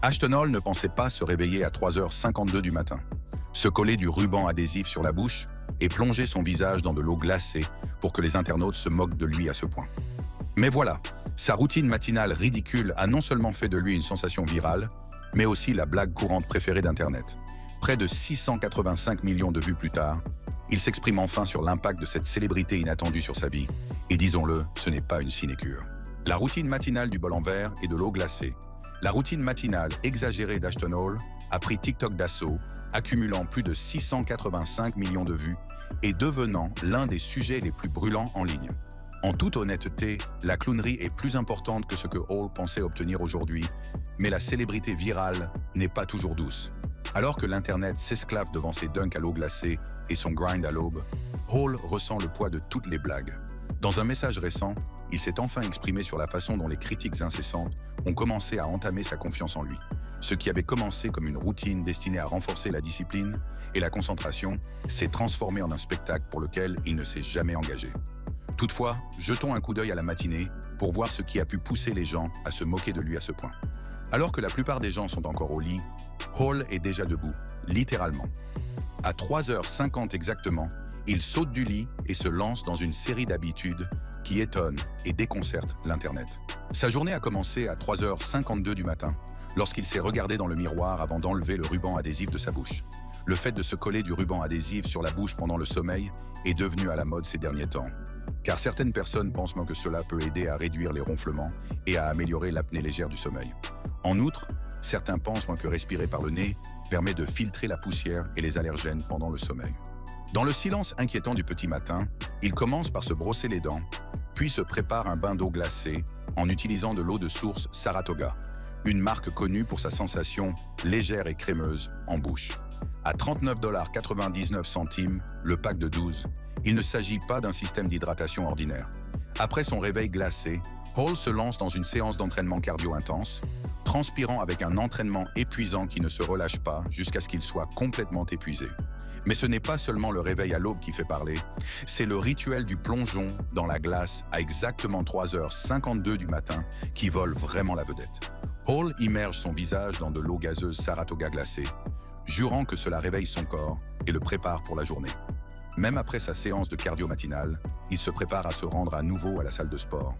Ashton Hall ne pensait pas se réveiller à 3h52 du matin, se coller du ruban adhésif sur la bouche et plonger son visage dans de l'eau glacée pour que les internautes se moquent de lui à ce point. Mais voilà, sa routine matinale ridicule a non seulement fait de lui une sensation virale, mais aussi la blague courante préférée d'Internet. Près de 685 millions de vues plus tard, il s'exprime enfin sur l'impact de cette célébrité inattendue sur sa vie. Et disons-le, ce n'est pas une sinécure. La routine matinale du bol en verre et de l'eau glacée. La routine matinale exagérée d'Ashton Hall a pris TikTok d'assaut, accumulant plus de 685 millions de vues et devenant l'un des sujets les plus brûlants en ligne. En toute honnêteté, la clownerie est plus importante que ce que Hall pensait obtenir aujourd'hui, mais la célébrité virale n'est pas toujours douce. Alors que l'Internet s'esclave devant ses dunks à l'eau glacée et son grind à l'aube, Hall ressent le poids de toutes les blagues. Dans un message récent, il s'est enfin exprimé sur la façon dont les critiques incessantes ont commencé à entamer sa confiance en lui. Ce qui avait commencé comme une routine destinée à renforcer la discipline et la concentration s'est transformé en un spectacle pour lequel il ne s'est jamais engagé. Toutefois, jetons un coup d'œil à la matinée pour voir ce qui a pu pousser les gens à se moquer de lui à ce point. Alors que la plupart des gens sont encore au lit, Hall est déjà debout, littéralement. À 3h50 exactement, il saute du lit et se lance dans une série d'habitudes qui étonnent et déconcertent l'Internet. Sa journée a commencé à 3h52 du matin, lorsqu'il s'est regardé dans le miroir avant d'enlever le ruban adhésif de sa bouche. Le fait de se coller du ruban adhésif sur la bouche pendant le sommeil est devenu à la mode ces derniers temps, car certaines personnes pensent que cela peut aider à réduire les ronflements et à améliorer l'apnée légère du sommeil. En outre, certains pensent que respirer par le nez permet de filtrer la poussière et les allergènes pendant le sommeil. Dans le silence inquiétant du petit matin, il commence par se brosser les dents, puis se prépare un bain d'eau glacée en utilisant de l'eau de source Saratoga, une marque connue pour sa sensation légère et crémeuse en bouche. À 39,99 $ le pack de 12, il ne s'agit pas d'un système d'hydratation ordinaire. Après son réveil glacé, Hall se lance dans une séance d'entraînement cardio intense, transpirant avec un entraînement épuisant qui ne se relâche pas jusqu'à ce qu'il soit complètement épuisé. Mais ce n'est pas seulement le réveil à l'aube qui fait parler, c'est le rituel du plongeon dans la glace à exactement 3h52 du matin qui vole vraiment la vedette. Hall immerge son visage dans de l'eau gazeuse Saratoga glacée, jurant que cela réveille son corps et le prépare pour la journée. Même après sa séance de cardio matinale, il se prépare à se rendre à nouveau à la salle de sport.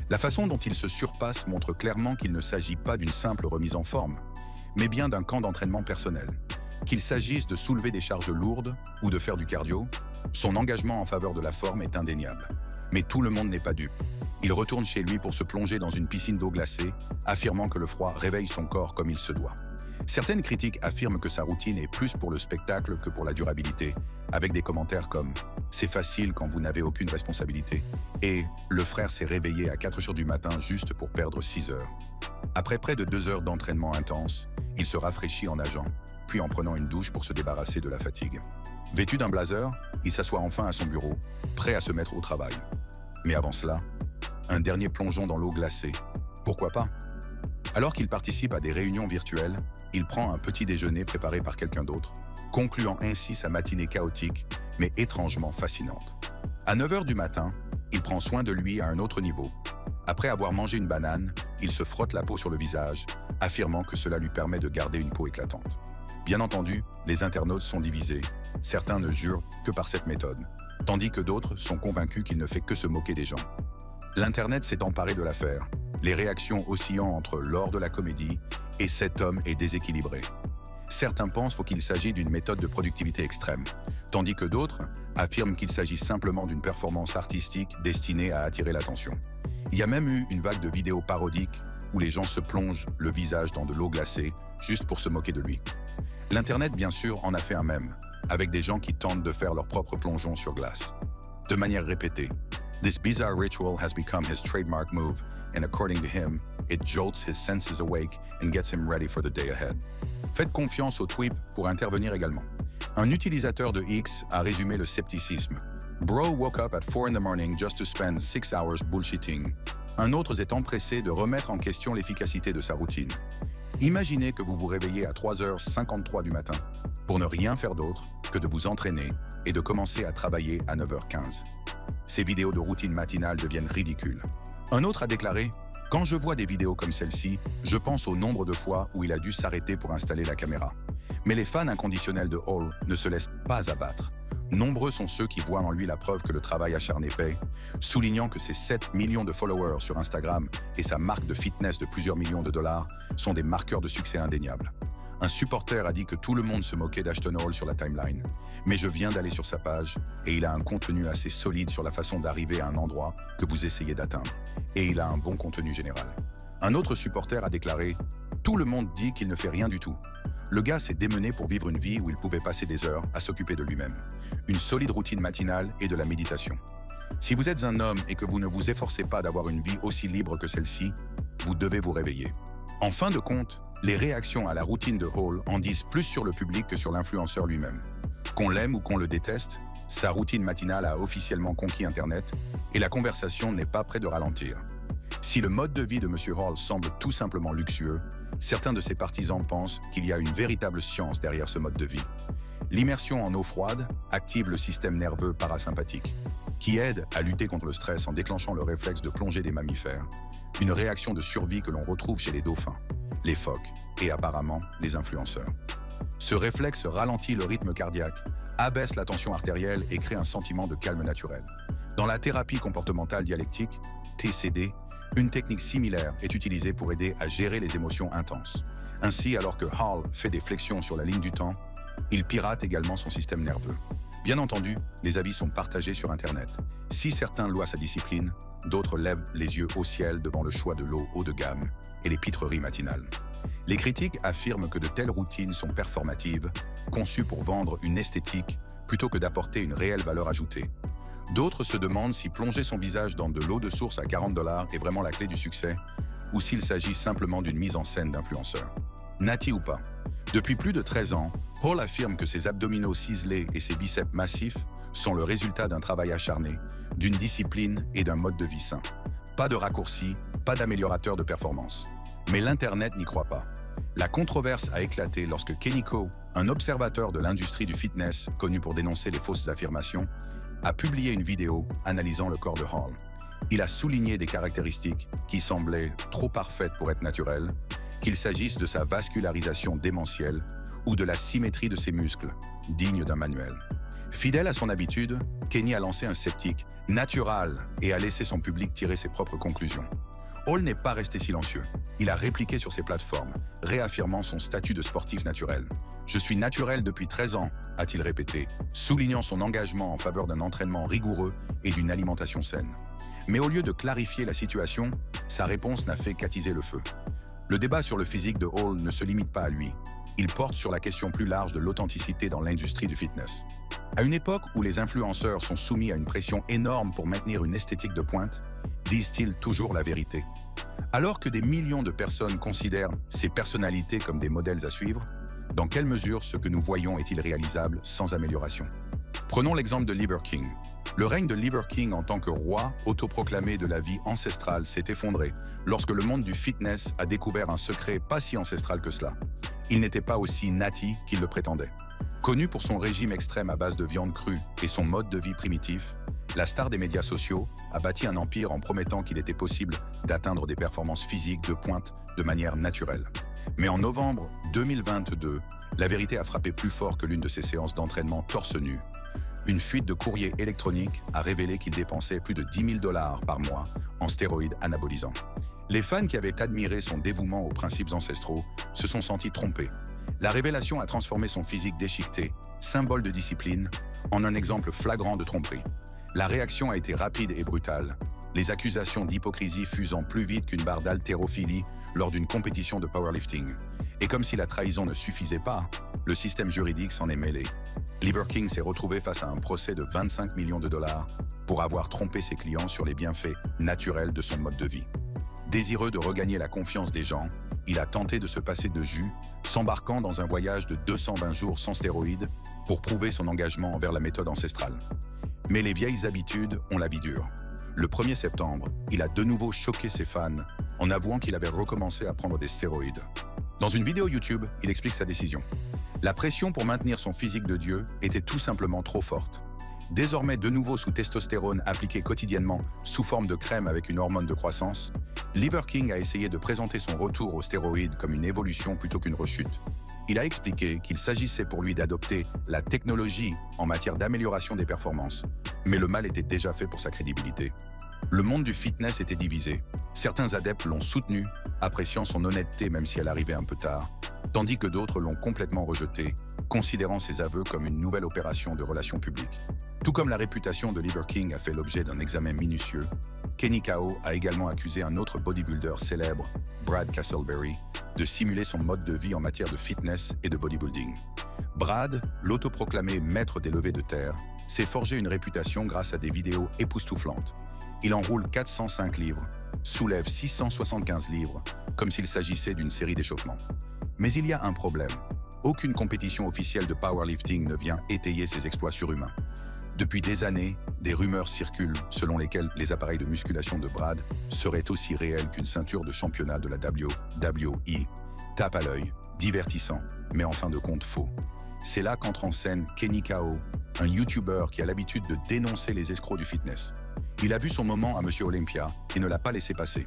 La façon dont il se surpasse montre clairement qu'il ne s'agit pas d'une simple remise en forme, mais bien d'un camp d'entraînement personnel. Qu'il s'agisse de soulever des charges lourdes ou de faire du cardio, son engagement en faveur de la forme est indéniable. Mais tout le monde n'est pas dupe. Il retourne chez lui pour se plonger dans une piscine d'eau glacée, affirmant que le froid réveille son corps comme il se doit. Certaines critiques affirment que sa routine est plus pour le spectacle que pour la durabilité, avec des commentaires comme « c'est facile quand vous n'avez aucune responsabilité » et « le frère s'est réveillé à 4 h du matin juste pour perdre 6 heures ». Après près de 2 heures d'entraînement intense, il se rafraîchit en nageant, puis en prenant une douche pour se débarrasser de la fatigue. Vêtu d'un blazer, il s'assoit enfin à son bureau, prêt à se mettre au travail. Mais avant cela, un dernier plongeon dans l'eau glacée. Pourquoi pas? Alors qu'il participe à des réunions virtuelles, il prend un petit déjeuner préparé par quelqu'un d'autre, concluant ainsi sa matinée chaotique, mais étrangement fascinante. À 9 h du matin, il prend soin de lui à un autre niveau. Après avoir mangé une banane, il se frotte la peau sur le visage, affirmant que cela lui permet de garder une peau éclatante. Bien entendu, les internautes sont divisés. Certains ne jurent que par cette méthode, tandis que d'autres sont convaincus qu'il ne fait que se moquer des gens. L'Internet s'est emparé de l'affaire, les réactions oscillant entre l'or de la comédie et cet homme est déséquilibré. Certains pensent qu'il s'agit d'une méthode de productivité extrême, tandis que d'autres affirment qu'il s'agit simplement d'une performance artistique destinée à attirer l'attention. Il y a même eu une vague de vidéos parodiques où les gens se plongent le visage dans de l'eau glacée juste pour se moquer de lui. L'Internet, bien sûr, en a fait un mème, avec des gens qui tentent de faire leur propre plongeon sur glace. De manière répétée, this bizarre ritual has become his trademark move, and according to him, it jolts his senses awake and gets him ready for the day ahead. Faites confiance au tweet pour intervenir également. Un utilisateur de X a résumé le scepticisme. Bro woke up at 4 in the morning just to spend 6 hours bullshitting. Un autre est empressé de remettre en question l'efficacité de sa routine. Imaginez que vous vous réveillez à 3h53 du matin pour ne rien faire d'autre que de vous entraîner et de commencer à travailler à 9h15. Ces vidéos de routine matinale deviennent ridicules. Un autre a déclaré Quand je vois des vidéos comme celle-ci, je pense au nombre de fois où il a dû s'arrêter pour installer la caméra. Mais les fans inconditionnels de Hall ne se laissent pas abattre. Nombreux sont ceux qui voient en lui la preuve que le travail acharné paie, soulignant que ses 7 millions de followers sur Instagram et sa marque de fitness de plusieurs millions de dollars sont des marqueurs de succès indéniables. Un supporter a dit que tout le monde se moquait d'Ashton Hall sur la timeline, mais je viens d'aller sur sa page et il a un contenu assez solide sur la façon d'arriver à un endroit que vous essayez d'atteindre. Et il a un bon contenu général. Un autre supporter a déclaré « Tout le monde dit qu'il ne fait rien du tout ». Le gars s'est démené pour vivre une vie où il pouvait passer des heures à s'occuper de lui-même. Une solide routine matinale et de la méditation. Si vous êtes un homme et que vous ne vous efforcez pas d'avoir une vie aussi libre que celle-ci, vous devez vous réveiller. En fin de compte, les réactions à la routine de Hall en disent plus sur le public que sur l'influenceur lui-même. Qu'on l'aime ou qu'on le déteste, sa routine matinale a officiellement conquis Internet et la conversation n'est pas près de ralentir. Si le mode de vie de M. Hall semble tout simplement luxueux, certains de ses partisans pensent qu'il y a une véritable science derrière ce mode de vie. L'immersion en eau froide active le système nerveux parasympathique, qui aide à lutter contre le stress en déclenchant le réflexe de plonger des mammifères, une réaction de survie que l'on retrouve chez les dauphins, les phoques et apparemment les influenceurs. Ce réflexe ralentit le rythme cardiaque, abaisse la tension artérielle et crée un sentiment de calme naturel. Dans la thérapie comportementale dialectique, TCD, une technique similaire est utilisée pour aider à gérer les émotions intenses. Ainsi, alors que Hall fait des flexions sur la ligne du temps, il pirate également son système nerveux. Bien entendu, les avis sont partagés sur Internet. Si certains louent sa discipline, d'autres lèvent les yeux au ciel devant le choix de l'eau haut de gamme et les pitreries matinales. Les critiques affirment que de telles routines sont performatives, conçues pour vendre une esthétique plutôt que d'apporter une réelle valeur ajoutée. D'autres se demandent si plonger son visage dans de l'eau de source à 40 $ est vraiment la clé du succès, ou s'il s'agit simplement d'une mise en scène d'influenceur. Natty ou pas. Depuis plus de 13 ans, Hall affirme que ses abdominaux ciselés et ses biceps massifs sont le résultat d'un travail acharné, d'une discipline et d'un mode de vie sain. Pas de raccourcis, pas d'améliorateur de performance. Mais l'Internet n'y croit pas. La controverse a éclaté lorsque Kenny Ko, un observateur de l'industrie du fitness connu pour dénoncer les fausses affirmations, a publié une vidéo analysant le corps de Hall. Il a souligné des caractéristiques qui semblaient trop parfaites pour être naturelles, qu'il s'agisse de sa vascularisation démentielle ou de la symétrie de ses muscles, digne d'un manuel. Fidèle à son habitude, Kenny a lancé un sceptique natural et a laissé son public tirer ses propres conclusions. Hall n'est pas resté silencieux. Il a répliqué sur ses plateformes, réaffirmant son statut de sportif naturel. « Je suis naturel depuis 13 ans », a-t-il répété, soulignant son engagement en faveur d'un entraînement rigoureux et d'une alimentation saine. Mais au lieu de clarifier la situation, sa réponse n'a fait qu'attiser le feu. Le débat sur le physique de Hall ne se limite pas à lui. Il porte sur la question plus large de l'authenticité dans l'industrie du fitness. À une époque où les influenceurs sont soumis à une pression énorme pour maintenir une esthétique de pointe, disent-ils toujours la vérité? Alors que des millions de personnes considèrent ces personnalités comme des modèles à suivre, dans quelle mesure ce que nous voyons est-il réalisable sans amélioration? Prenons l'exemple de Liver King. Le règne de Liver King en tant que roi autoproclamé de la vie ancestrale s'est effondré lorsque le monde du fitness a découvert un secret pas si ancestral que cela. Il n'était pas aussi natty qu'il le prétendait. Connu pour son régime extrême à base de viande crue et son mode de vie primitif, la star des médias sociaux a bâti un empire en promettant qu'il était possible d'atteindre des performances physiques de pointe de manière naturelle. Mais en novembre 2022, la vérité a frappé plus fort que l'une de ses séances d'entraînement torse nu. Une fuite de courrier électronique a révélé qu'il dépensait plus de 10 000 $ par mois en stéroïdes anabolisants. Les fans qui avaient admiré son dévouement aux principes ancestraux se sont sentis trompés. La révélation a transformé son physique déchiqueté, symbole de discipline, en un exemple flagrant de tromperie. La réaction a été rapide et brutale, les accusations d'hypocrisie fusant plus vite qu'une barre d'haltérophilie lors d'une compétition de powerlifting. Et comme si la trahison ne suffisait pas, le système juridique s'en est mêlé. Liver King s'est retrouvé face à un procès de 25 millions de $ pour avoir trompé ses clients sur les bienfaits naturels de son mode de vie. Désireux de regagner la confiance des gens, il a tenté de se passer de jus, s'embarquant dans un voyage de 220 jours sans stéroïdes pour prouver son engagement envers la méthode ancestrale. Mais les vieilles habitudes ont la vie dure. Le 1er septembre, il a de nouveau choqué ses fans en avouant qu'il avait recommencé à prendre des stéroïdes. Dans une vidéo YouTube, il explique sa décision. La pression pour maintenir son physique de Dieu était tout simplement trop forte. Désormais de nouveau sous testostérone appliqué quotidiennement sous forme de crème avec une hormone de croissance, Liver King a essayé de présenter son retour aux stéroïdes comme une évolution plutôt qu'une rechute. Il a expliqué qu'il s'agissait pour lui d'adopter la technologie en matière d'amélioration des performances, mais le mal était déjà fait pour sa crédibilité. Le monde du fitness était divisé. Certains adeptes l'ont soutenu, appréciant son honnêteté même si elle arrivait un peu tard, tandis que d'autres l'ont complètement rejeté, considérant ses aveux comme une nouvelle opération de relations publiques. Tout comme la réputation de Liver King a fait l'objet d'un examen minutieux, Kenny Kao a également accusé un autre bodybuilder célèbre, Brad Castleberry, de simuler son mode de vie en matière de fitness et de bodybuilding. Brad, l'autoproclamé maître des levées de terre, s'est forgé une réputation grâce à des vidéos époustouflantes. Il enroule 405 livres, soulève 675 livres, comme s'il s'agissait d'une série d'échauffements. Mais il y a un problème. Aucune compétition officielle de powerlifting ne vient étayer ses exploits surhumains. Depuis des années, des rumeurs circulent selon lesquelles les appareils de musculation de Brad seraient aussi réels qu'une ceinture de championnat de la WWE. Tape à l'œil, divertissant, mais en fin de compte faux. C'est là qu'entre en scène Kenny Kao, un YouTuber qui a l'habitude de dénoncer les escrocs du fitness. Il a vu son moment à Monsieur Olympia et ne l'a pas laissé passer.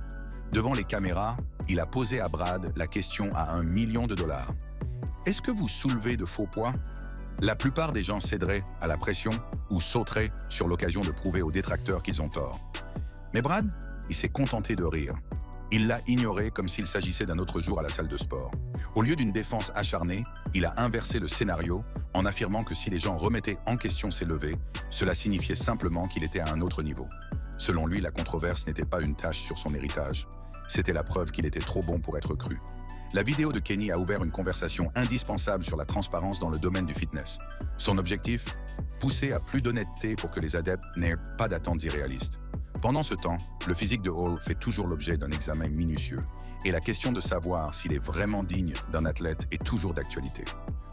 Devant les caméras, il a posé à Brad la question à $1 million. Est-ce que vous soulevez de faux poids? La plupart des gens céderaient à la pression ou sauteraient sur l'occasion de prouver aux détracteurs qu'ils ont tort. Mais Brad, il s'est contenté de rire. Il l'a ignoré comme s'il s'agissait d'un autre jour à la salle de sport. Au lieu d'une défense acharnée, il a inversé le scénario en affirmant que si les gens remettaient en question ses levées, cela signifiait simplement qu'il était à un autre niveau. Selon lui, la controverse n'était pas une tache sur son héritage. C'était la preuve qu'il était trop bon pour être cru. La vidéo de Kenny a ouvert une conversation indispensable sur la transparence dans le domaine du fitness. Son objectif? Pousser à plus d'honnêteté pour que les adeptes n'aient pas d'attentes irréalistes. Pendant ce temps, le physique de Hall fait toujours l'objet d'un examen minutieux, et la question de savoir s'il est vraiment digne d'un athlète est toujours d'actualité.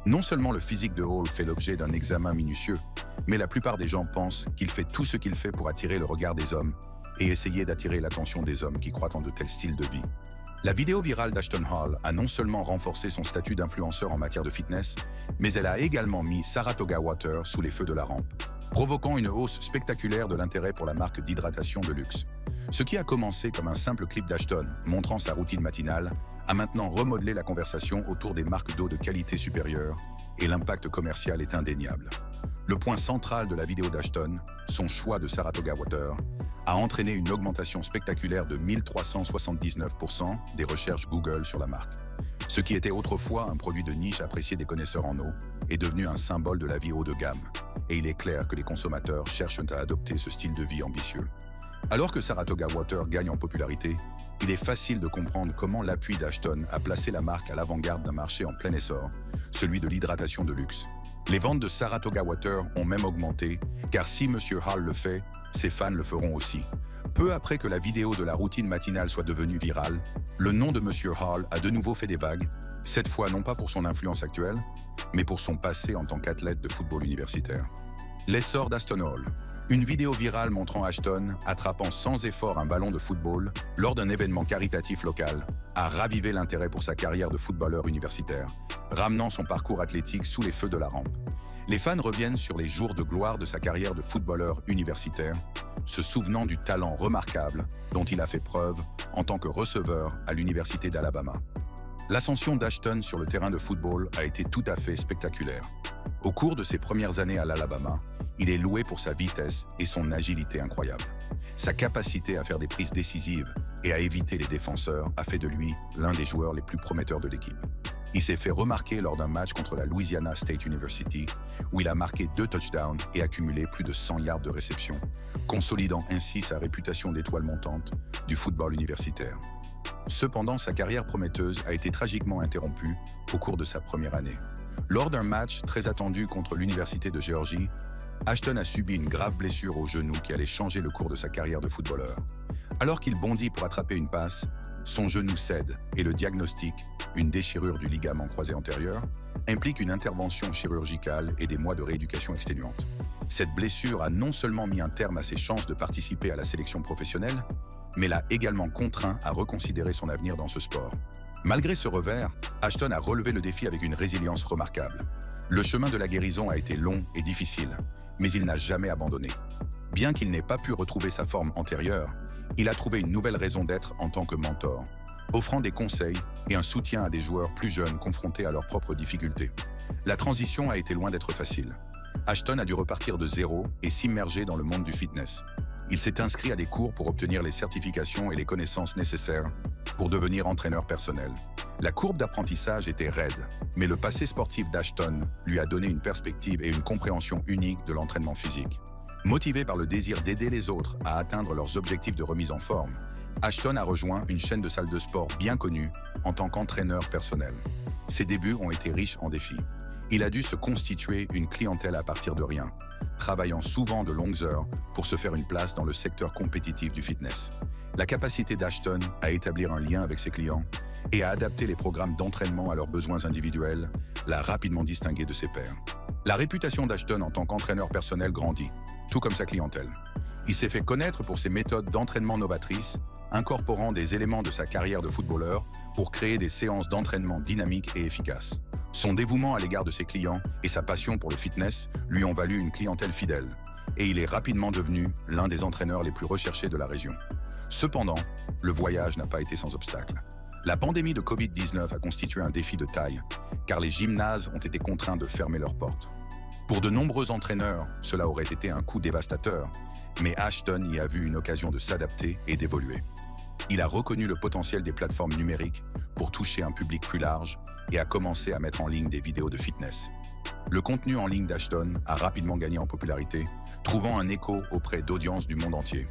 Non seulement le physique de Hall fait l'objet d'un examen minutieux, mais la plupart des gens pensent qu'il fait tout ce qu'il fait pour attirer le regard des hommes et essayer d'attirer l'attention des hommes qui croient en de tels styles de vie. La vidéo virale d'Ashton Hall a non seulement renforcé son statut d'influenceur en matière de fitness, mais elle a également mis Saratoga Water sous les feux de la rampe, provoquant une hausse spectaculaire de l'intérêt pour la marque d'hydratation de luxe. Ce qui a commencé comme un simple clip d'Ashton montrant sa routine matinale a maintenant remodelé la conversation autour des marques d'eau de qualité supérieure et l'impact commercial est indéniable. Le point central de la vidéo d'Ashton, son choix de Saratoga Water, a entraîné une augmentation spectaculaire de 1379% des recherches Google sur la marque. Ce qui était autrefois un produit de niche apprécié des connaisseurs en eau est devenu un symbole de la vie haut de gamme, et il est clair que les consommateurs cherchent à adopter ce style de vie ambitieux. Alors que Saratoga Water gagne en popularité, il est facile de comprendre comment l'appui d'Ashton a placé la marque à l'avant-garde d'un marché en plein essor, celui de l'hydratation de luxe. Les ventes de Saratoga Water ont même augmenté, car si Monsieur Hall le fait, ses fans le feront aussi. Peu après que la vidéo de la routine matinale soit devenue virale, le nom de Monsieur Hall a de nouveau fait des vagues, cette fois non pas pour son influence actuelle, mais pour son passé en tant qu'athlète de football universitaire. L'essor d'Ashton Hall. Une vidéo virale montrant Ashton attrapant sans effort un ballon de football lors d'un événement caritatif local a ravivé l'intérêt pour sa carrière de footballeur universitaire, ramenant son parcours athlétique sous les feux de la rampe. Les fans reviennent sur les jours de gloire de sa carrière de footballeur universitaire, se souvenant du talent remarquable dont il a fait preuve en tant que receveur à l'Université d'Alabama. L'ascension d'Ashton sur le terrain de football a été tout à fait spectaculaire. Au cours de ses premières années à l'Alabama, il est loué pour sa vitesse et son agilité incroyable. Sa capacité à faire des prises décisives et à éviter les défenseurs a fait de lui l'un des joueurs les plus prometteurs de l'équipe. Il s'est fait remarquer lors d'un match contre la Louisiana State University, où il a marqué 2 touchdowns et accumulé plus de 100 yards de réception, consolidant ainsi sa réputation d'étoile montante du football universitaire. Cependant, sa carrière prometteuse a été tragiquement interrompue au cours de sa première année. Lors d'un match très attendu contre l'Université de Géorgie, Ashton a subi une grave blessure au genou qui allait changer le cours de sa carrière de footballeur. Alors qu'il bondit pour attraper une passe, son genou cède et le diagnostic, une déchirure du ligament croisé antérieur, implique une intervention chirurgicale et des mois de rééducation exténuante. Cette blessure a non seulement mis un terme à ses chances de participer à la sélection professionnelle, mais l'a également contraint à reconsidérer son avenir dans ce sport. Malgré ce revers, Ashton a relevé le défi avec une résilience remarquable. Le chemin de la guérison a été long et difficile, mais il n'a jamais abandonné. Bien qu'il n'ait pas pu retrouver sa forme antérieure, Il a trouvé une nouvelle raison d'être en tant que mentor, offrant des conseils et un soutien à des joueurs plus jeunes confrontés à leurs propres difficultés. La transition a été loin d'être facile. Ashton a dû repartir de zéro et s'immerger dans le monde du fitness. Il s'est inscrit à des cours pour obtenir les certifications et les connaissances nécessaires pour devenir entraîneur personnel. La courbe d'apprentissage était raide, mais le passé sportif d'Ashton lui a donné une perspective et une compréhension unique de l'entraînement physique. Motivé par le désir d'aider les autres à atteindre leurs objectifs de remise en forme, Ashton a rejoint une chaîne de salles de sport bien connue en tant qu'entraîneur personnel. Ses débuts ont été riches en défis. Il a dû se constituer une clientèle à partir de rien, travaillant souvent de longues heures pour se faire une place dans le secteur compétitif du fitness. La capacité d'Ashton à établir un lien avec ses clients et à adapter les programmes d'entraînement à leurs besoins individuels l'a rapidement distingué de ses pairs. La réputation d'Ashton en tant qu'entraîneur personnel grandit, tout comme sa clientèle. Il s'est fait connaître pour ses méthodes d'entraînement novatrices, incorporant des éléments de sa carrière de footballeur pour créer des séances d'entraînement dynamiques et efficaces. Son dévouement à l'égard de ses clients et sa passion pour le fitness lui ont valu une clientèle fidèle, et il est rapidement devenu l'un des entraîneurs les plus recherchés de la région. Cependant, le voyage n'a pas été sans obstacle. La pandémie de Covid-19 a constitué un défi de taille, car les gymnases ont été contraints de fermer leurs portes. Pour de nombreux entraîneurs, cela aurait été un coup dévastateur, mais Ashton y a vu une occasion de s'adapter et d'évoluer. Il a reconnu le potentiel des plateformes numériques pour toucher un public plus large et a commencé à mettre en ligne des vidéos de fitness. Le contenu en ligne d'Ashton a rapidement gagné en popularité, trouvant un écho auprès d'audiences du monde entier.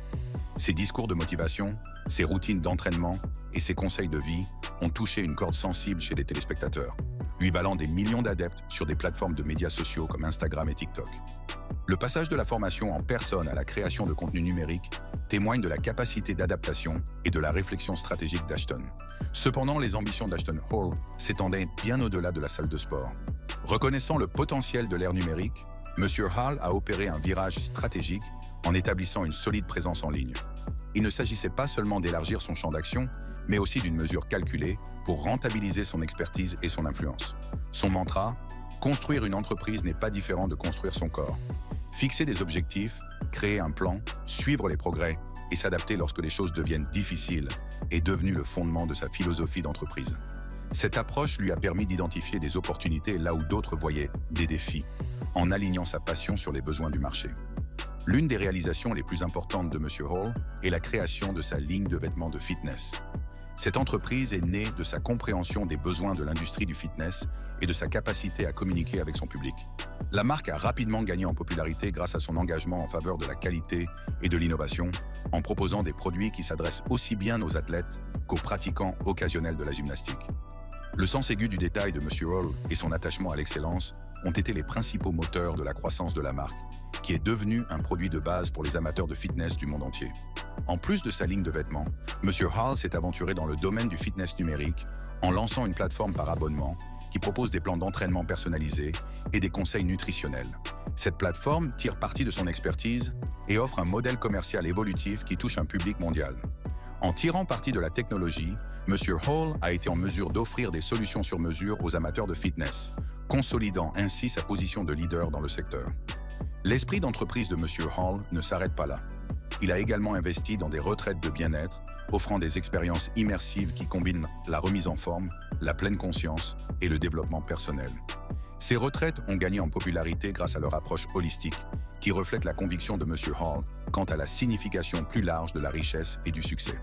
Ses discours de motivation, ses routines d'entraînement et ses conseils de vie ont touché une corde sensible chez les téléspectateurs, lui valant des millions d'adeptes sur des plateformes de médias sociaux comme Instagram et TikTok. Le passage de la formation en personne à la création de contenu numérique témoigne de la capacité d'adaptation et de la réflexion stratégique d'Ashton. Cependant, les ambitions d'Ashton Hall s'étendaient bien au-delà de la salle de sport. Reconnaissant le potentiel de l'ère numérique, M. Hall a opéré un virage stratégique en établissant une solide présence en ligne. Il ne s'agissait pas seulement d'élargir son champ d'action, mais aussi d'une mesure calculée pour rentabiliser son expertise et son influence. Son mantra, construire une entreprise n'est pas différent de construire son corps. Fixer des objectifs, créer un plan, suivre les progrès et s'adapter lorsque les choses deviennent difficiles est devenu le fondement de sa philosophie d'entreprise. Cette approche lui a permis d'identifier des opportunités là où d'autres voyaient des défis, en alignant sa passion sur les besoins du marché. L'une des réalisations les plus importantes de M. Hall est la création de sa ligne de vêtements de fitness. Cette entreprise est née de sa compréhension des besoins de l'industrie du fitness et de sa capacité à communiquer avec son public. La marque a rapidement gagné en popularité grâce à son engagement en faveur de la qualité et de l'innovation, en proposant des produits qui s'adressent aussi bien aux athlètes qu'aux pratiquants occasionnels de la gymnastique. Le sens aigu du détail de M. Hall et son attachement à l'excellence ont été les principaux moteurs de la croissance de la marque, qui est devenue un produit de base pour les amateurs de fitness du monde entier. En plus de sa ligne de vêtements, M. Hall s'est aventuré dans le domaine du fitness numérique en lançant une plateforme par abonnement qui propose des plans d'entraînement personnalisés et des conseils nutritionnels. Cette plateforme tire parti de son expertise et offre un modèle commercial évolutif qui touche un public mondial. En tirant parti de la technologie, M. Hall a été en mesure d'offrir des solutions sur mesure aux amateurs de fitness, consolidant ainsi sa position de leader dans le secteur. L'esprit d'entreprise de M. Hall ne s'arrête pas là. Il a également investi dans des retraites de bien-être, offrant des expériences immersives qui combinent la remise en forme, la pleine conscience et le développement personnel. Ces retraites ont gagné en popularité grâce à leur approche holistique, qui reflète la conviction de M. Hall quant à la signification plus large de la richesse et du succès.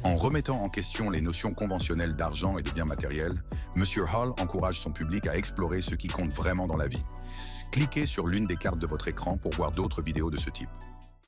En remettant en question les notions conventionnelles d'argent et de biens matériels, M. Hall encourage son public à explorer ce qui compte vraiment dans la vie. Cliquez sur l'une des cartes de votre écran pour voir d'autres vidéos de ce type.